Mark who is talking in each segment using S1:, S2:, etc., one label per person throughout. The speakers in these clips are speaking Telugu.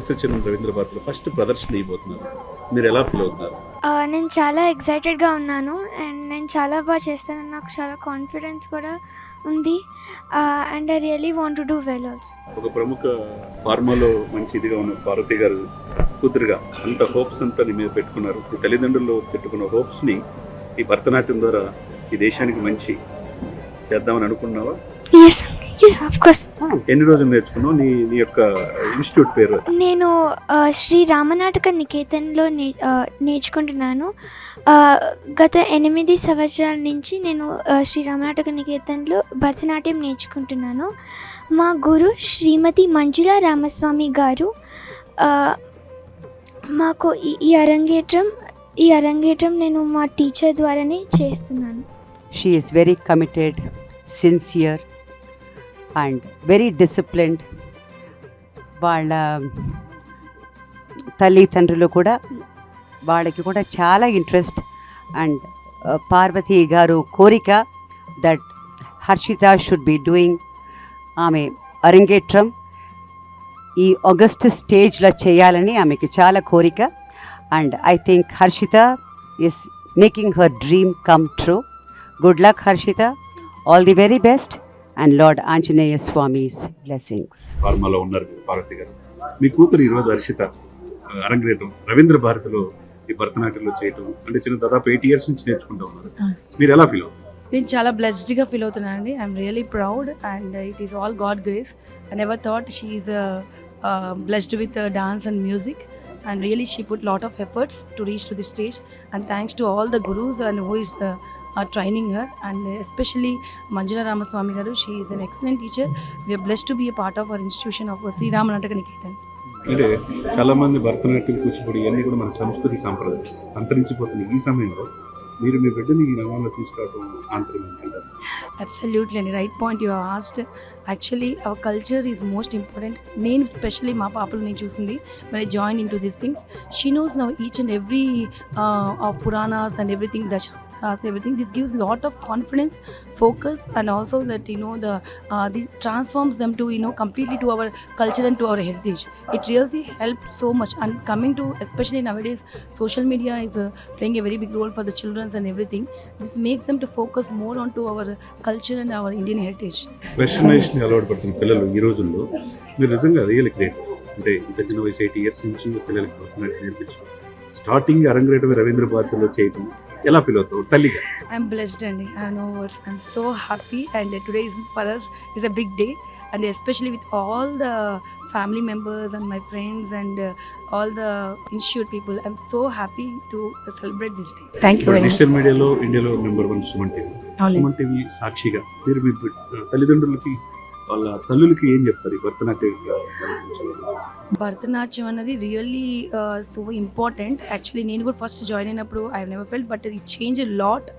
S1: భక్తచరణ్ రవీంద్ర భారతిలో ఫస్ట్ ప్రదర్శన ఇవ్వబోతున్నారు. మీరు ఎలా ఫీల్ అవుతున్నారు?
S2: నేను చాలా ఎక్సైటెడ్గా ఉన్నాను అండ్ నేను చాలా బాగా చేస్తానని నాకు చాలా కాన్ఫిడెన్స్ కూడా ఉంది and I really want to do well also.
S1: ఒక ప్రముఖ ఫార్మాలో మంచి ఇదిగా ఉన్న పార్వతి గారు కూతురుగా అంత హోప్స్ అంతా నీ మీద పెట్టుకున్నారు. ఈ తల్లిదండ్రులు పెట్టుకున్న హోప్స్ని ఈ భరతనాట్యం ద్వారా ఈ దేశానికి మంచి చేద్దామని అనుకున్నావా?
S2: Yes of course.
S1: ఎన్ని రోజులు నేర్చుకున్నావు? నీ యొక్క ఇన్స్టిట్యూట్ పేరు?
S2: నేను శ్రీ రామనాటక నికేతన్లో నేర్చుకుంటున్నాను. గత 8 సంవత్సరాల నుంచి నేను శ్రీ రామనాటక నికేతన్లో భరతనాట్యం నేర్చుకుంటున్నాను. మా గురు శ్రీమతి మంజుల రామస్వామి గారు మాకు ఈ అరంగేట్రం నేను మా టీచర్ ద్వారానే చేస్తున్నాను.
S3: She is very committed, sincere and very disciplined. వాళ్ళ తల్లిదండ్రులు కూడా వాళ్ళకి కూడా చాలా ఇంట్రెస్ట్ అండ్ పార్వతి గారు కోరిక that Harshita should be doing ఆమె అరంగేట్రం ఈ ఆగస్ట్ స్టేజ్లో చేయాలని ఆమెకి చాలా కోరిక and I think Harshita is making her dream come true. Good luck, Harshita. All the very best and Lord Anjaneya Swami's blessings.
S1: ఫార్మాలో ఉన్నారు పార్వతి గారు. మీ కూతురు ఈరోజు హర్షిత అరంగేట్రం రవీంద్ర భారతిలో ఈ భరతనాట్యంలో చేయటం అంటే దాదాపు 8 years నుంచి నేర్చుకుంటూ ఉన్నారు. మీరు ఎలా ఫీల్ అవుతారు?
S4: నేను చాలా బ్లెస్డ్గా ఫీల్ అవుతున్నాను అండి. I'm really proud and it is all God grace. I never thought she is blessed with dance and music and really she put lot of efforts to reach to this stage and thanks to all the gurus and who is training her and especially Manjula Ramaswamy garu. She is an excellent teacher. We are blessed to be a part of our institution of Sri Ramanataka Niketan.
S1: అంటే చాలా మంది భరతనాట్యం కూచిపూడి ఇవన్నీ కూడా మన సంస్కృతి సాంప్రదాయం అంతరించిపోతున్న ఈ సమయంలో మీరు మీ బిడ్డని ఈ రంగంలో తీసుకురావడం ఆంతర్యం.
S4: Absolutely, and right point you have asked. Actually our culture is most important. Name especially మా పాపలు నేను చూసింది when I joined into these things. She knows now each and every of Puranas and everything, Dasharas, everything. This gives lot of confidence, focus and also that this transforms them to completely to our culture and to our heritage. It really helped so much and coming to especially nowadays social media is playing a very big role for the children and everything. This makes them to focus more onto our culture and our Indian heritage.
S1: Westernisation అలవాటు పడుతున్న పిల్లలు ఈ రోజుల్లో మీరు నిజంగా రియల్ గ్రేట్. అంటే ఇంత చిన్న వయసు 8 years నుంచి పిల్లలకి భరతనాట్యం నేర్పించడం స్టార్టింగ్ అరంగేట్రం రవీంద్ర భారతిలో చేయటం ఎలా ఫీల్ అవుతావు తల్లిగా?
S4: I'm blessed and I have no words. I'm so happy and today is for us is a big day and especially with all the family members and my friends and all the institute people. I'm so happy to celebrate this day. Thank you very much.
S1: Digital మీడియాలో ఇండియాలో number 1 Suman TV. Suman TV సాక్షిగా మీరు మీ తల్లిదండ్రులకి వాళ్ళ తల్లులకి ఏం చెప్తారు ఈ
S4: భరతనాట్యం అనేది రియల్లీ సో ఇంపార్టెంట్. యాక్చువల్లీ నేను కూడా ఫస్ట్ జాయిన్ అయినప్పుడు ఐ నెవర్ ఫెల్ట్ బట్ ఇది change lot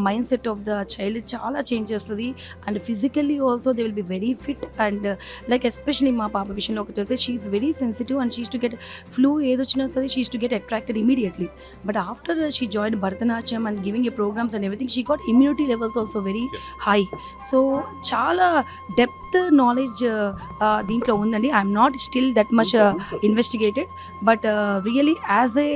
S4: mindset of the child చాలా చేంజ్ చేస్తుంది and physically also they will be very fit and like especially మా పాప విషయంలో ఒక తెలిస్తే she is very sensitive and she is to get flu ఏదొచ్చినా సరే she is to get attracted immediately. But after she join Bharatanatyam and giving a programs and everything she got immunity levels also very high. So చాలా డెప్త్ నాలెడ్జ్ దీంట్లో ఉందండి. I'm not still that much investigated but really as a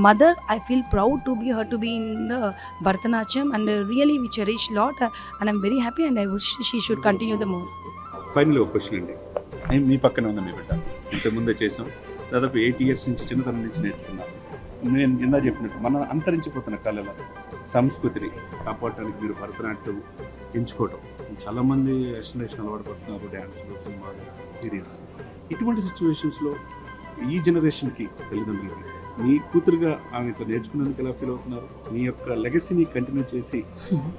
S4: mother I feel proud to be her to be in the Bharatanatyam and really we cherish lot and I'm very happy and I wish she should continue the more.
S1: Final ఒక క్వశ్చన్ అండి. మీ పక్కన ఉంది మీ బిడ్డ ఇంతకుముందే చేసాం దాదాపు 8 years నుంచి చిన్నతనం నుంచి నేర్చుకున్నాను. నేను కింద చెప్పినట్టు మన అంతరించిపోతున్న కళల సంస్కృతిని కాపాడటానికి మీరు భరతనాట్యం ఎంచుకోవటం చాలామంది ఎస్టినేషన్ అలవాటు పడుతున్నారు డ్యాన్స్లు సినిమాలు సీరియల్స్. ఇటువంటి సిచ్యువేషన్స్లో ఈ జనరేషన్కి తల్లిదండ్రులకి మీ కూతురుగా ఆమెతో నేర్చుకున్నందుకు ఎలా ఫీల్ అవుతున్నారు? మీ యొక్క లెగసీని కంటిన్యూ చేసి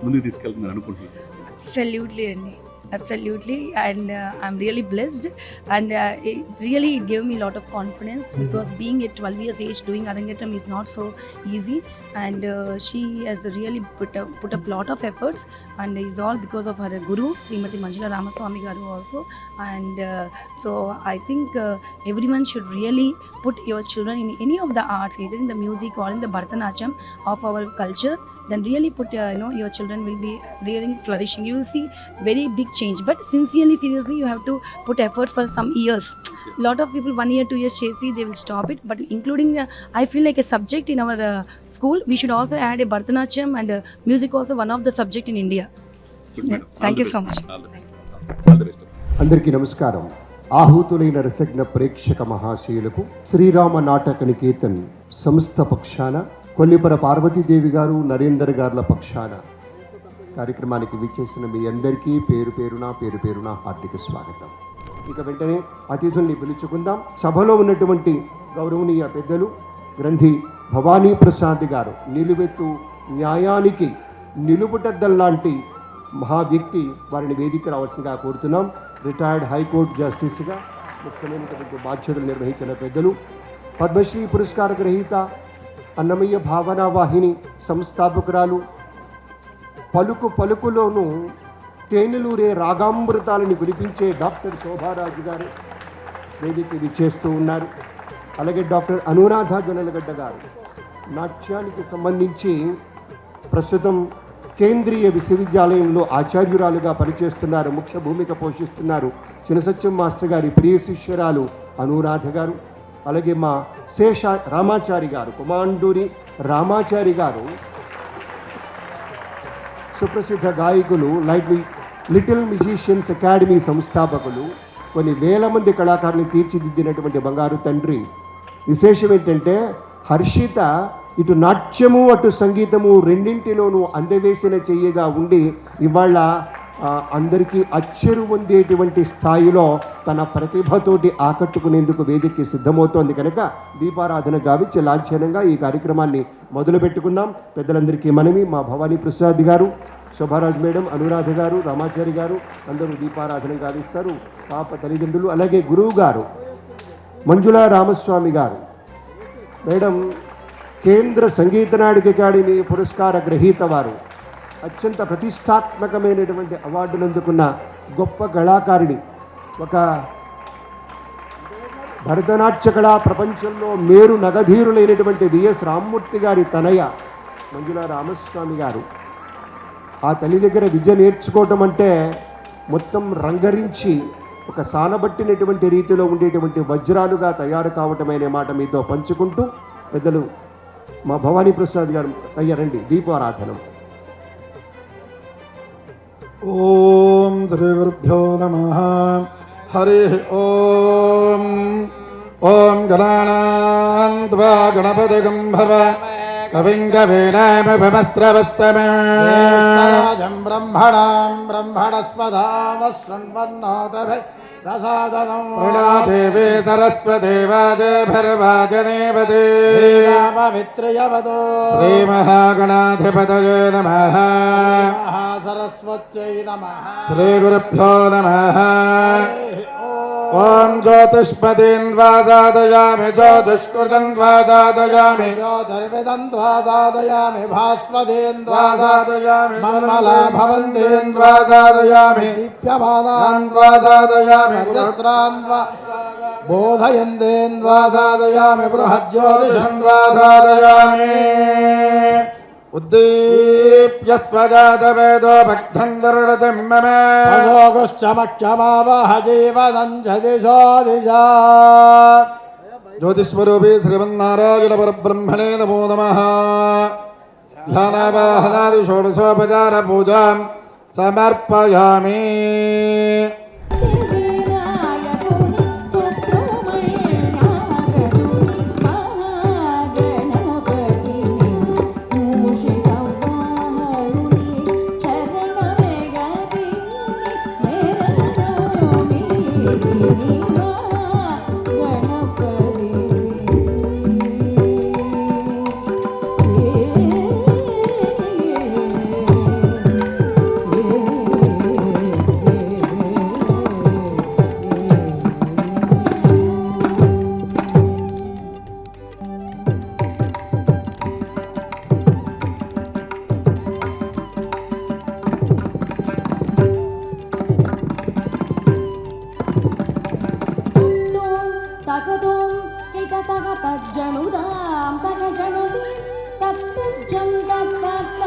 S1: ముందుకు తీసుకెళ్తున్నారు అనుకుంటున్నారు?
S4: Absolutely అండి, absolutely and I'm really blessed and it gave me a lot of confidence because being at 12 years age doing Arangetram is not so easy and she has really put up lot of efforts and it's all because of her guru Srimati Manjula Ramaswamy garu also and so I think everyone should really put your children in any of the arts either in the music or in the Bharatanatyam of our culture. then really put your children will be really flourishing. You will see very big change. But sincerely, seriously, you have to put efforts for some years. Lot of people 1 year 2 years chase, they will stop it. But including I feel like a subject in our school, we should also add a Bharatanatyam and music also one of the subject in India.
S1: Good madam.
S4: Thank you so much.
S1: All the best.
S5: అందరికీ నమస్కారం. ఆహుతులైన రసజ్ఞ ప్రేక్షక మహాశయులకు శ్రీరామ నాటక నికేతన్ సంస్థ పక్షాన కొల్లిపర పార్వతీదేవి గారు నరేందర్ గారుల పక్షాన కార్యక్రమానికి విచ్చేసిన మీ అందరికీ పేరు పేరున హార్దిక స్వాగతం. ఇక వెంటనే అతిథుల్ని పిలుచుకుందాం. సభలో ఉన్నటువంటి గౌరవనీయ పెద్దలు గ్రంథి భవానీ ప్రసాద్ గారు, నిలువెత్తు న్యాయానికి నిలుపుటద్దల్లాంటి మహా వ్యక్తి, వారిని వేదిక రావాల్సిందిగా కోరుతున్నాం. రిటైర్డ్ హైకోర్టు జస్టిస్గా ముఖ్యమైనటువంటి బాధ్యతలు నిర్వహించిన పెద్దలు, పద్మశ్రీ పురస్కార గ్రహీత, అన్నమయ్య భావనా వాహిని సంస్థాపకురాలు, పలుకు పలుకులోనూ తేనెలూరే రాగామృతాలను వినిపించే డాక్టర్ శోభారాజు గారు వేదిక విచ్చేస్తూ ఉన్నారు. అలాగే డాక్టర్ అనురాధ జొన్నలగడ్డ గారు నాట్యానికి సంబంధించి ప్రస్తుతం కేంద్రీయ విశ్వవిద్యాలయంలో ఆచార్యురాలుగా పనిచేస్తున్నారు, ముఖ్య భూమిక పోషిస్తున్నారు. చినసత్యం మాస్టర్ గారి ప్రియ శిష్యురాలు అనురాధ గారు, అలాగే మా శేష రామాచారి గారు, కుమాండూరి రామాచారి గారు సుప్రసిద్ధ గాయకులు, లిటిల్ మ్యూజిషియన్స్ అకాడమీ సంస్థాపకులు, కొన్ని వేల మంది కళాకారులు తీర్చిదిద్దినటువంటి బంగారు తండ్రి. విశేషం ఏంటంటే హర్షిత ఇటు నాట్యము అటు సంగీతము రెండింటిలోనూ అందవేసిన చెయ్యగా ఉండి ఇవాళ అందరికీ అచ్చెరు పొందేటువంటి స్థాయిలో తన ప్రతిభతోటి ఆకట్టుకునేందుకు వేదికకి సిద్ధమవుతోంది. కనుక దీపారాధన గావించి లాంఛనంగా ఈ కార్యక్రమాన్ని మొదలు పెట్టుకుందాం. పెద్దలందరికీ మనవి, మా భవానీ ప్రసాద్ గారు, శోభారాజ్ మేడం, అనురాధ గారు, రామాచారి గారు అందరూ దీపారాధన గావిస్తారు. పాప తల్లిదండ్రులు, అలాగే గురువు గారు మంజులా రామస్వామి గారు. మేడం కేంద్ర సంగీత నాటక అకాడమీ పురస్కార గ్రహీత వారు, అత్యంత ప్రతిష్టాత్మకమైనటువంటి అవార్డులు అందుకున్న గొప్ప కళాకారిణి, ఒక భరతనాట్య కళా ప్రపంచంలో మేరు నగధీరులైనటువంటి విఎస్ రామ్మూర్తి గారి తనయ మంజులా రామస్వామి గారు. ఆ తల్లి దగ్గర విద్య నేర్చుకోవటం అంటే మొత్తం రంగరించి ఒక సానబట్టినటువంటి రీతిలో ఉండేటువంటి వజ్రాలుగా తయారు కావటమనే మాట మీతో పంచుకుంటూ, పెద్దలు మా భవానీ ప్రసాద్ గారు అయ్యారండి దీపారాధనం.
S6: ఓం శ్రీ గురుభ్యో నమః. హరి ఓం. ఓం గణానాం త్వా గణపతిగం భవ కవిం కవీనామభమస్రవస్తమం బ్రహ్మణాం బ్రహ్మణస్పదాన శృణ్వన్నోతభై ప్రణాదేవే సరస్వదేవాజ భర్వాజనేవతే శ్రీమహాగణాధిపతయే నమః. సరస్వత్యై నమః. శ్రీగురుభ్యో నమః. ఓం జ్యోతిష్పదీన్ ద్వాసాదయామి జ్యోతిష్కృతం ద్వాసాదయామి జ్యోతిర్విదం ద్వాసాదయామి భాస్వదీన్ ద్వాసాదయామి మన్మలా భవంతీన్ ద్వాసాదయామి దీప్యమానాన్ ద్వాసాదయామి రజస్రాన్ బోధయంతేన్ ద్వాసాదయామి బృహజ్యోతిషం ద్వాసాదయామి ఉద్దీప్య స్వజాతవేదో భక్తం దృఢతిం మమ యోగశ్చమక్షమావహ జీవనంజదిశో దిశా. జ్యోతిస్వరూపీ శ్రీమన్నారాయణ పరబ్రహ్మణే నమో నమః. ధ్యానావాహనాది షోడశోపచార పూజాం సమర్పయామి.
S7: తగ జనుదాం తగ జనుది తత్జం తత్త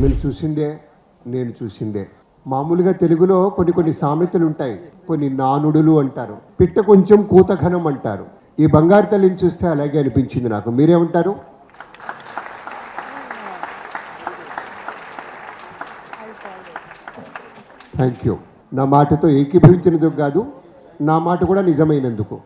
S5: మీరు చూసిందే నేను చూసిందే. మామూలుగా తెలుగులో కొన్ని సామెతలు ఉంటాయి, కొన్ని నానుడులు అంటారు, పిట్ట కొంచెం కూతఘనం అంటారు. ఈ బంగారు తల్లిని చూస్తే అలాగే అనిపించింది నాకు. మీరేమంటారు? Thank you. నా మాటతో ఏకీభవించినందుకు కాదు, నా మాట కూడా నిజమైనందుకు.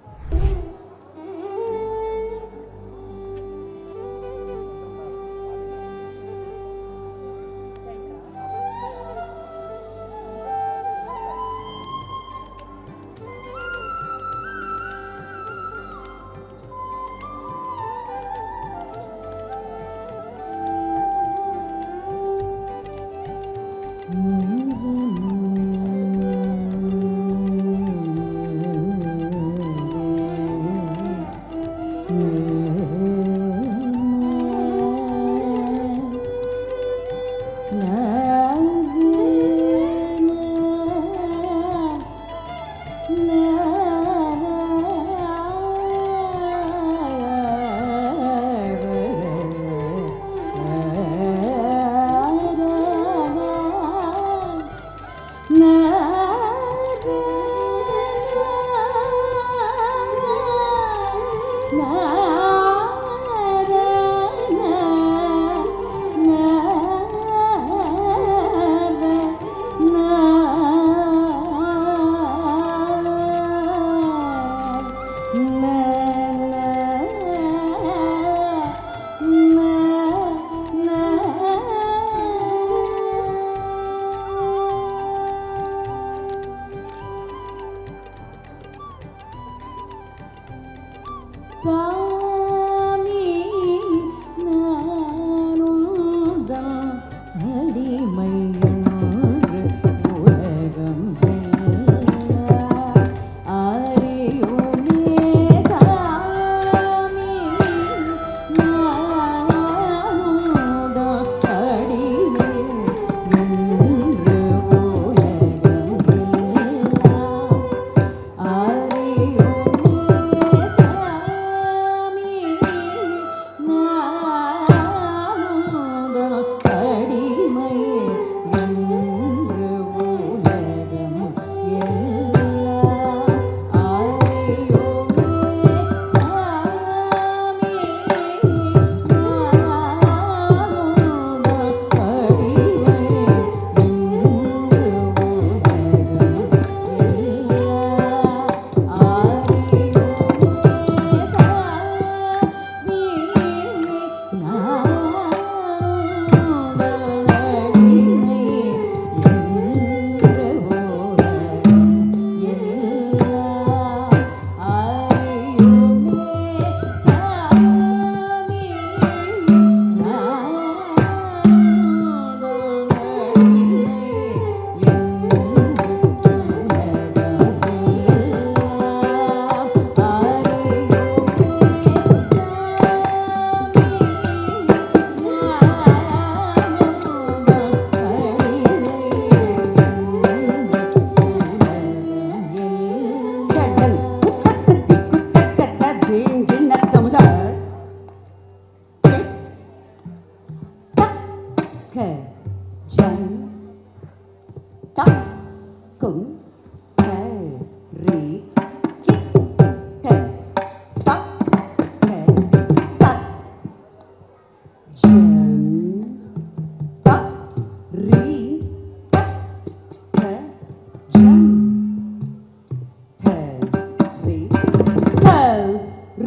S3: ke jan ta kun ke ri ki ke ta ke ta jan ta ri ta ke jan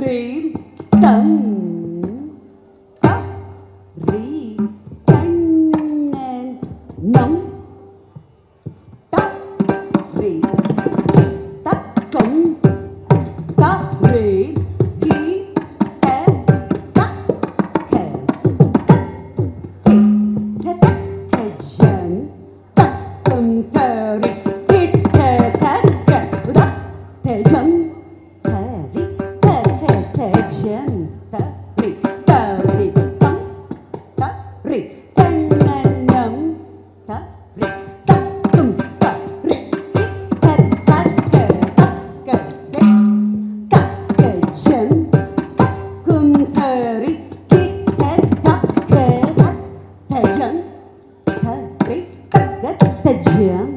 S3: ri tan ta ri tan nong ta ri ta công ta ri ki ta ta ke ki ta ta ke jan ta công ta ri ki ta ta ke ta te jan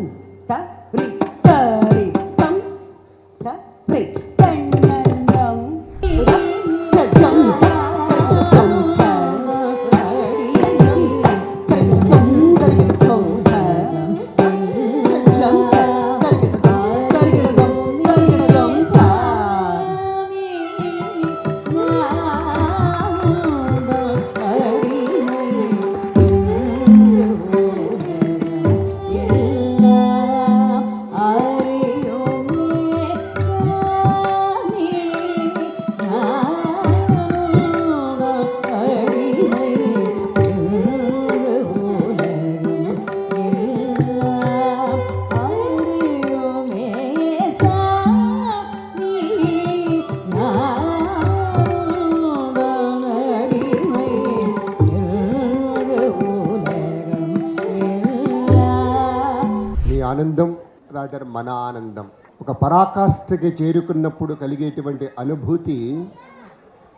S5: ఆనందం రాదర్ మన ఆనందం. ఒక పరాకాష్ఠకి చేరుకున్నప్పుడు కలిగేటువంటి అనుభూతి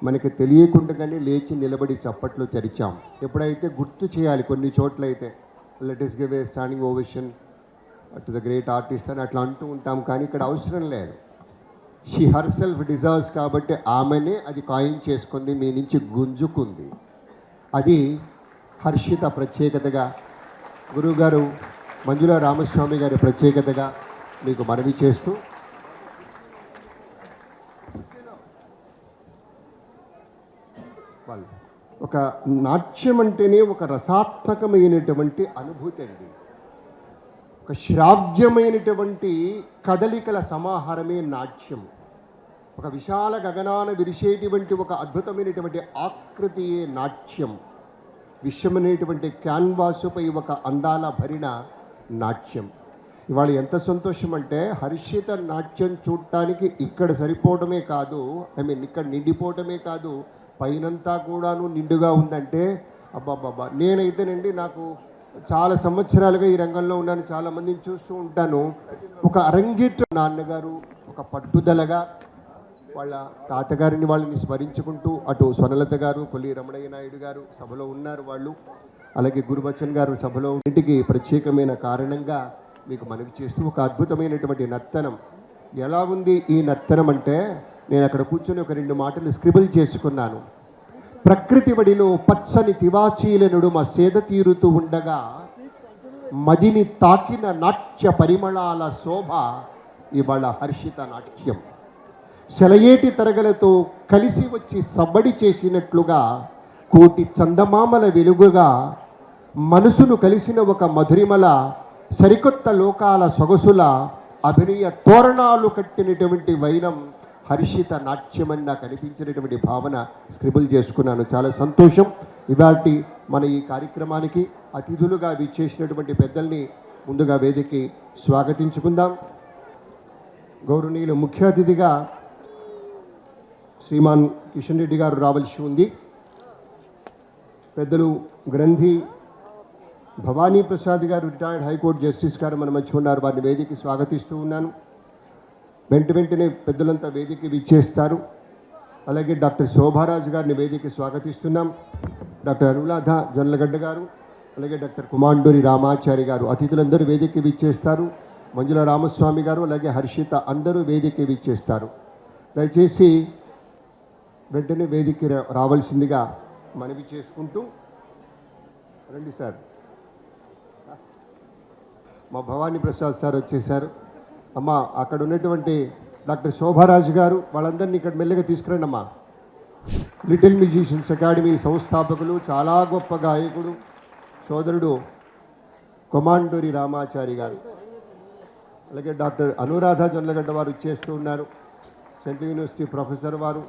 S5: మనకి తెలియకుండానే లేచి నిలబడి చప్పట్లు తెరిచాం. ఎప్పుడైతే గుర్తు చేయాలి కొన్ని చోట్లయితే let us give a standing ovation to the great artist అని అట్లా అంటూ ఉంటాం, కానీ ఇక్కడ అవసరం లేదు. షీ హర్ సెల్ఫ్ డిజర్వ్స్ కాబట్టి ఆమెనే అది కాయిన్ చేసుకుంది, మీ నుంచి గుంజుకుంది. అది హర్షిత ప్రత్యేకతగా, గురువుగారు మంజుల రామస్వామి గారి ప్రత్యేకతగా మీకు మనవి చేస్తూ వాళ్ళు ఒక నాట్యం అంటేనే ఒక రసాత్మకమైనటువంటి అనుభూతి అండి. ఒక శ్రావ్యమైనటువంటి కదలికల సమాహారమే నాట్యం. ఒక విశాల గగనాన విరిసేటువంటి ఒక అద్భుతమైనటువంటి ఆకృతియే నాట్యం. విశ్వమనేటువంటి క్యాన్వాసుపై ఒక అందాల భరిణ నాట్యం. ఇవాళ ఎంత సంతోషం అంటే హర్షిత నాట్యం చూడటానికి ఇక్కడ సరిపోవడమే కాదు, ఇక్కడ నిండిపోవటమే కాదు, పైనంతా కూడాను నిండుగా ఉందంటే అబ్బాబ్బాబ్బా. నేనైతేనండి నాకు చాలా సంవత్సరాలుగా ఈ రంగంలో ఉన్నాను, చాలామందిని చూస్తూ ఉంటాను. ఒక అరంగేట్ర నాన్నగారు ఒక పట్టుదలగా వాళ్ళ తాతగారిని వాళ్ళని స్మరించుకుంటూ అటు స్వనలత గారు, కొల్లి రమణయ్య నాయుడు గారు సభలో ఉన్నారు వాళ్ళు, అలాగే గురుబచ్చన్ గారు సభలో ఇంటికి ప్రత్యేకమైన కారణంగా మీకు మనవి చేస్తూ ఒక అద్భుతమైనటువంటి నర్తనం. ఎలా ఉంది ఈ నర్తనం అంటే నేను అక్కడ కూర్చొని ఒక 2 మాటలు స్క్రిబుల్ చేసుకున్నాను. ప్రకృతి వడిలో పచ్చని తివాచీల నడుమ సేద తీరుతూ ఉండగా మదిని తాకిన నాట్య పరిమళాల శోభ ఇవాళ హర్షిత నాట్యం. సెలయేటి తరగలతో కలిసి వచ్చి సబ్బడి చేసినట్లుగా కోటి చందమామల వెలుగుగా మనసును కలిసిన ఒక మధురిమల సరికొత్త లోకాల సొగసుల అభినయ తోరణాలు కట్టినటువంటి వైనం హర్షిత నాట్యమని నాకు అనిపించినటువంటి భావన స్క్రిబుల్ చేసుకున్నాను. చాలా సంతోషం. ఇవాటి మన ఈ కార్యక్రమానికి అతిథులుగా విచ్చేసినటువంటి పెద్దల్ని ముందుగా వేదికకి స్వాగతించుకుందాం. గౌరవనీయులు ముఖ్య అతిథిగా శ్రీమాన్ కిషన్ రెడ్డి గారు రావాల్సి ఉంది. పెద్దలు గ్రంథి భవానీ ప్రసాద్ గారు రిటైర్డ్ హైకోర్టు జస్టిస్ గారు మన మధ్య ఉన్నారు, వారిని వేదికకి స్వాగతిస్తూ ఉన్నాను. వెంటనే పెద్దలంతా వేదికకి విచ్చేస్తారు. అలాగే డాక్టర్ శోభారాజు గారిని వేదికకి స్వాగతిస్తున్నాం. డాక్టర్ అనురాధ జొన్నలగడ్డ గారు, అలాగే డాక్టర్ కుమాండూరి రామాచారి గారు అతిథులందరూ వేదిక విచ్చేస్తారు. మంజుల రామస్వామి గారు అలాగే హర్షిత అందరూ వేదిక విచ్చేస్తారు. దయచేసి వెంటనే వేదిక రావాల్సిందిగా మనవి చేసుకుంటూ రండి సార్. మా భవానీ ప్రసాద్ సార్ వచ్చేసారు. అమ్మ అక్కడ ఉన్నటువంటి డాక్టర్ శోభారాజు గారు వాళ్ళందరినీ ఇక్కడ మెల్లగా తీసుకురండి అమ్మా. లిటిల్ మ్యూజిషియన్స్ అకాడమీ సంస్థాపకులు, చాలా గొప్ప గాయకుడు సోదరుడు కొమాండూరి రామాచారి గారు, అలాగే డాక్టర్ అనురాధ జొన్నలగడ్డ వారు ఇచ్చేస్తూ ఉన్నారు. సెంట్రల్ యూనివర్సిటీ ప్రొఫెసర్ వారు,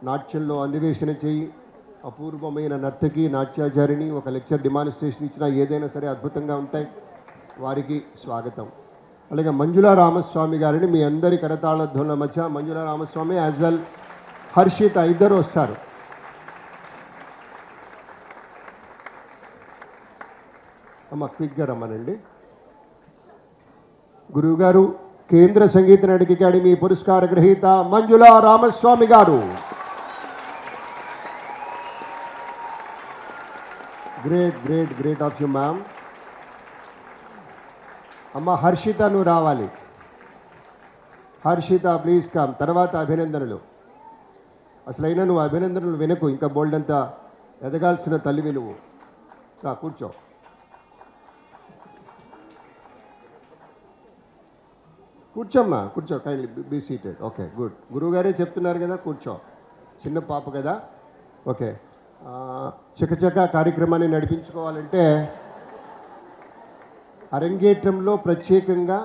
S5: నాట్యంలో అన్వేషణ చేయి, అపూర్వమైన నర్తకి, నాట్యాచారిణి, ఒక లెక్చర్ డెమాన్స్ట్రేషన్ ఇచ్చినా ఏదైనా సరే అద్భుతంగా ఉంటాయి. వారికి స్వాగతం. అలాగే మంజులా రామస్వామి గారిని మీ అందరి కరతాళ ధ్వనుల మధ్య మంజులా రామస్వామి యాజ్ వెల్ హర్షిత ఇద్దరు వస్తారు. అమ్మ క్విక్గా రమ్మనండి. గురువుగారు కేంద్ర సంగీత నాటక అకాడమీ పురస్కార గ్రహీత Manjula Ramaswamy garu. Great great great of you ma'am. అమ్మ హర్షిత నువ్వు రావాలి. Harshita please come. తర్వాత అభినందనలు. అసలైనా నువ్వు అభినందనలు వినకు, ఇంకా బోల్డ్ అంతా ఎదగాల్సిన తల్లివి నువ్వు. రా కూర్చో. కూర్చోమ్మా, కూర్చో. Kindly be seated. Okay good. గురువుగారే చెప్తున్నారు కదా, కూర్చో. చిన్న పాప కదా. ఓకే. చకచక కార్యక్రమాన్ని నడిపించుకోవాలంటే అరంగేట్రంలో ప్రత్యేకంగా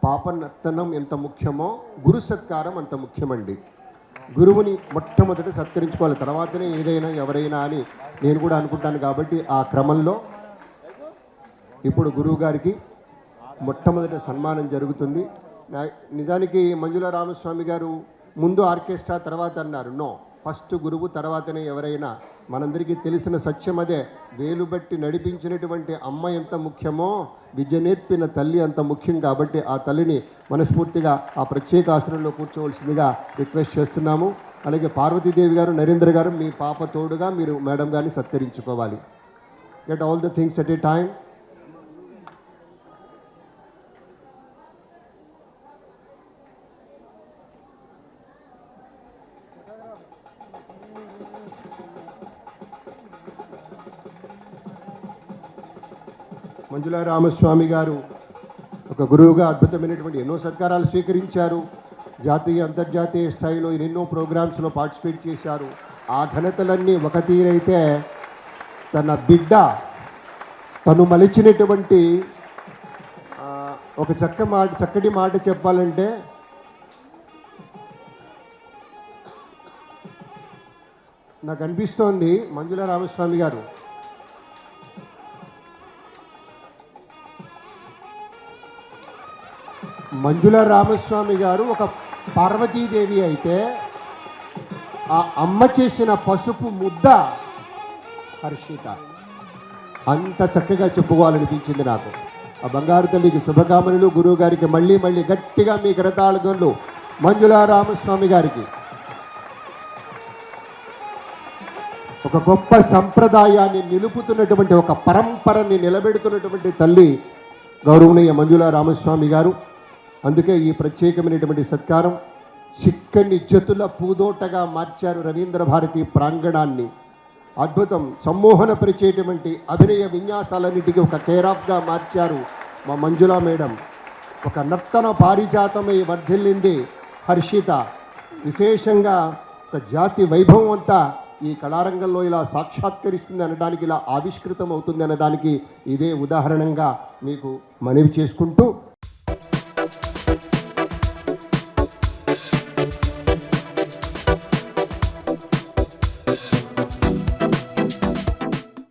S5: పాప నర్తనం ఎంత ముఖ్యమో గురు సత్కారం అంత ముఖ్యమండి. గురువుని మొట్టమొదట సత్కరించుకోవాలి, తర్వాతనే ఏదైనా ఎవరైనా అని నేను కూడా అనుకుంటాను. కాబట్టి ఆ క్రమంలో ఇప్పుడు గురువు గారికి మొట్టమొదటి సన్మానం జరుగుతుంది. నిజానికి మంజుల రామస్వామి గారు ముందు ఆర్కెస్ట్రా తర్వాత అన్నారు. నో, ఫస్ట్ గురువు తర్వాతనే ఎవరైనా. మనందరికీ తెలిసిన సత్యం అదే. వేలుబట్టి నడిపించినటువంటి అమ్మ ఎంత ముఖ్యమో విద్య నేర్పిన తల్లి అంత ముఖ్యం. కాబట్టి ఆ తల్లిని మనస్ఫూర్తిగా ఆ ప్రత్యేక ఆసనంలో కూర్చోవలసిందిగా రిక్వెస్ట్ చేస్తున్నాము. అలాగే పార్వతీదేవి గారు, నరేంద్ర గారు మీ పాప తోడుగా మీరు మేడం గారిని సత్కరించుకోవాలి. Get all the things at a time. Manjula Ramaswamy garu ఒక గురువుగా అద్భుతమైనటువంటి ఎన్నో సత్కారాలు స్వీకరించారు. జాతీయ అంతర్జాతీయ స్థాయిలో ఎన్నో ప్రోగ్రామ్స్లో పార్టిసిపేట్ చేశారు. ఆ ఘనతలన్నీ ఒక తీరైతే తన బిడ్డ తను మలిచినటువంటి ఒక చక్కటి మాట చెప్పాలంటే నాకు అనిపిస్తోంది మంజులా రామస్వామి గారు మంజుల రామస్వామి గారు ఒక పార్వతీదేవి అయితే ఆ అమ్మ చేసిన పసుపు ముద్ద హర్షిత. అంత చక్కగా చెప్పుకోవాలనిపించింది నాకు. ఆ బంగారు తల్లికి శుభకామనలు. గురువు గారికి మళ్ళీ మళ్ళీ గట్టిగా మీ కరతాళ ధ్వనులు మంజుల రామస్వామి గారికి. ఒక గొప్ప సంప్రదాయాన్ని నిలుపుతున్నటువంటి, ఒక పరంపరని నిలబెడుతున్నటువంటి తల్లి గౌరవనీయ మంజుల రామస్వామి గారు. అందుకే ఈ ప్రత్యేకమైనటువంటి సత్కారం. చిక్కని జతుల పూదోటగా మార్చారు రవీంద్ర భారతి ప్రాంగణాన్ని. అద్భుతం, సమ్మోహనపరిచేటువంటి అభినయ విన్యాసాలన్నిటికీ ఒక కేరాఫ్గా మార్చారు మా మంజులా మేడం. ఒక నర్తన పారిజాతమై వర్ధిల్లింది హర్షిత. విశేషంగా ఒక జాతి వైభవం అంతా ఈ కళారంగంలో ఇలా సాక్షాత్కరిస్తుంది అనడానికి, ఇలా ఆవిష్కృతం అవుతుంది అనడానికి ఇదే ఉదాహరణంగా మీకు మనవి చేసుకుంటూ